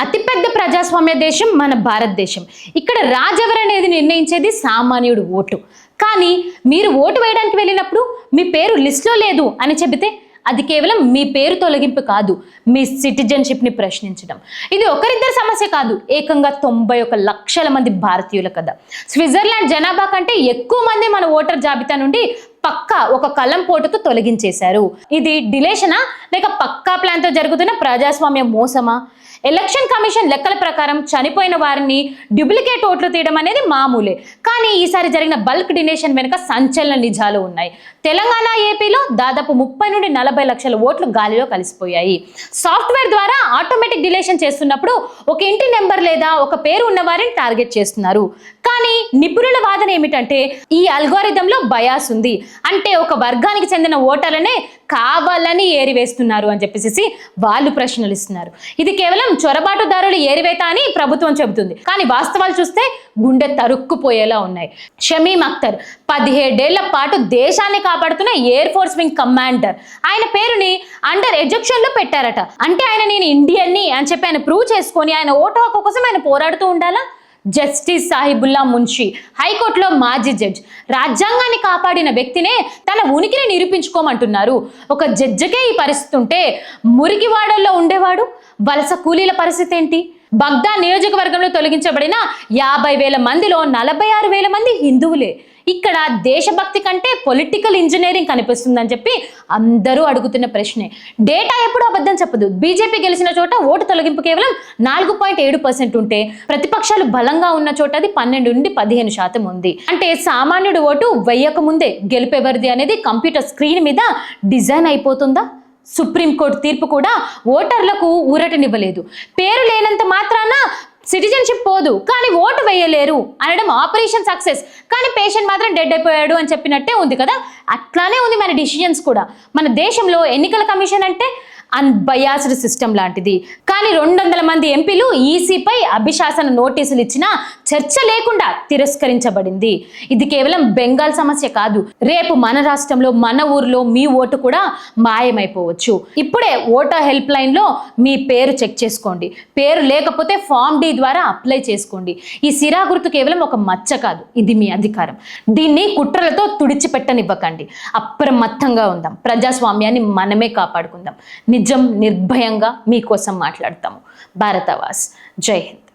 అతిపెద్ద ప్రజాస్వామ్య దేశం మన భారతదేశం. ఇక్కడ రాజెవరు అనేది నిర్ణయించేది సామాన్యుడు ఓటు. కానీ మీరు ఓటు వేయడానికి వెళ్ళినప్పుడు మీ పేరు లిస్టులో లేదు అని చెబితే అది కేవలం మీ పేరు తొలగింపు కాదు, మీ సిటిజన్షిప్ని ప్రశ్నించడం. ఇది ఒకరిద్దరి సమస్య కాదు, ఏకంగా 91 లక్షల మంది భారతీయుల కథ. స్విట్జర్లాండ్ జనాభా కంటే ఎక్కువ మంది మన ఓటర్ జాబితా నుండి పక్కా ఒక కలం పోటుతో తొలగించేశారు. ఇది డిలేషనా లేక పక్కా ప్లాన్తో జరుగుతున్న ప్రజాస్వామ్య మోసమా? ఎలక్షన్ కమిషన్ లెక్కల ప్రకారం చనిపోయిన వారిని డూప్లికేట్ ఓట్లు తీయడం అనేది మామూలే. కానీ ఈసారి జరిగిన బల్క్ డినేషన్ వెనుక సంచలన నిజాలు ఉన్నాయి. తెలంగాణ, ఏపీలో దాదాపు 30 నుండి 40 లక్షల ఓట్లు గాలిలో కలిసిపోయాయి. సాఫ్ట్వేర్ ద్వారా ఆటోమేటిక్ డిలేషన్ చేస్తున్నప్పుడు ఒక ఇంటి నెంబర్ లేదా ఒక పేరు ఉన్న వారిని టార్గెట్ చేస్తున్నారు. కానీ నిపుణుల వాదన ఏమిటంటే ఈ అల్గోరిథంలో బయాస్ ఉంది, అంటే ఒక వర్గానికి చెందిన ఓటర్లనే కావాలని ఏరివేస్తున్నారు అని చెప్పేసి వాళ్ళు ప్రశ్నలు ఇస్తున్నారు. ఇది కేవలం చొరబాటుదారులు ఏరివేత అని ప్రభుత్వం చెబుతుంది, కానీ వాస్తవాలు చూస్తే గుండె తరుక్కుపోయేలా ఉన్నాయి. షమీమ్ అఖ్తర్ 17 ఏళ్ల పాటు దేశాన్ని కాపాడుతున్న ఎయిర్ ఫోర్స్ వింగ్ కమాండర్. ఆయన పేరుని అండర్ ఎజెక్షన్ లో పెట్టారట. అంటే ఆయన నేను ఇండియన్ని అని చెప్పి ఆయన ప్రూవ్ చేసుకొని ఆయన ఓటు హక్కు కోసం ఆయన పోరాడుతూ ఉండాలా? జస్టిస్ సాహిబుల్లా మున్షి, హైకోర్టులో మాజీ జడ్జ్, రాజ్యాంగాన్ని కాపాడిన వ్యక్తినే తన ఉనికిని నిరూపించుకోమంటున్నారు. ఒక జడ్జికే ఈ పరిస్థితి ఉంటే మురికివాడల్లో ఉండేవాడు వలస కూలీల పరిస్థితి ఏంటి? బగ్దా నియోజకవర్గంలో తొలగించబడిన 50,000 మందిలో 46,000 మంది హిందువులే. ఇక్కడ దేశభక్తి కంటే పొలిటికల్ ఇంజనీరింగ్ కనిపిస్తుందని చెప్పి అందరూ అడుగుతున్న ప్రశ్నే. డేటా ఎప్పుడు అబద్ధం చెప్పదు. బీజేపీ గెలిచిన చోట ఓటు తొలగింపు కేవలం 4.7% ఉంటే ప్రతిపక్షాలు బలంగా ఉన్న చోట అది 12 నుండి 15% ఉంది. అంటే సామాన్యుడు ఓటు వేయక ముందే గెలుపెవరిది అనేది కంప్యూటర్ స్క్రీన్ మీద డిజైన్ అయిపోతుందా? సుప్రీంకోర్టు తీర్పు కూడా ఓటర్లకు ఊరటనివ్వలేదు. పేరు లేనంత మాత్రాన సిటిజన్షిప్ పోదు, కానీ ఓటు వేయలేరు అనడం ఆపరేషన్ సక్సెస్, కానీ పేషెంట్ మాత్రం డెడ్ అయిపోయాడు అని చెప్పినట్టే ఉంది కదా. అట్లానే ఉంది మన డిసిజన్స్ కూడా. మన దేశంలో ఎన్నికల కమిషన్ అంటే అన్బయాస్డ్ సిస్టమ్ లాంటిది. కానీ 200 మంది ఎంపీలు ఈసీపై అభిశాసన నోటీసులు ఇచ్చినా చర్చ లేకుండా తిరస్కరించబడింది. ఇది కేవలం బెంగాల్ సమస్య కాదు, రేపు మన రాష్ట్రంలో మన ఊర్లో మీ ఓటు కూడా మాయమైపోవచ్చు. ఇప్పుడే ఓటర్ హెల్ప్ లైన్లో మీ పేరు చెక్ చేసుకోండి. పేరు లేకపోతే ఫామ్ డి ద్వారా అప్లై చేసుకోండి. ఈ సిరా గుర్తు కేవలం ఒక మచ్చ కాదు, ఇది మీ అధికారం. దీన్ని కుట్రలతో తుడిచిపెట్టనివ్వకండి. అప్రమత్తంగా ఉందాం, ప్రజాస్వామ్యాన్ని మనమే కాపాడుకుందాం. నిజం నిర్భయంగా మీకోసం మాట్లాడతాము. భారతవాస్. జై హింద్.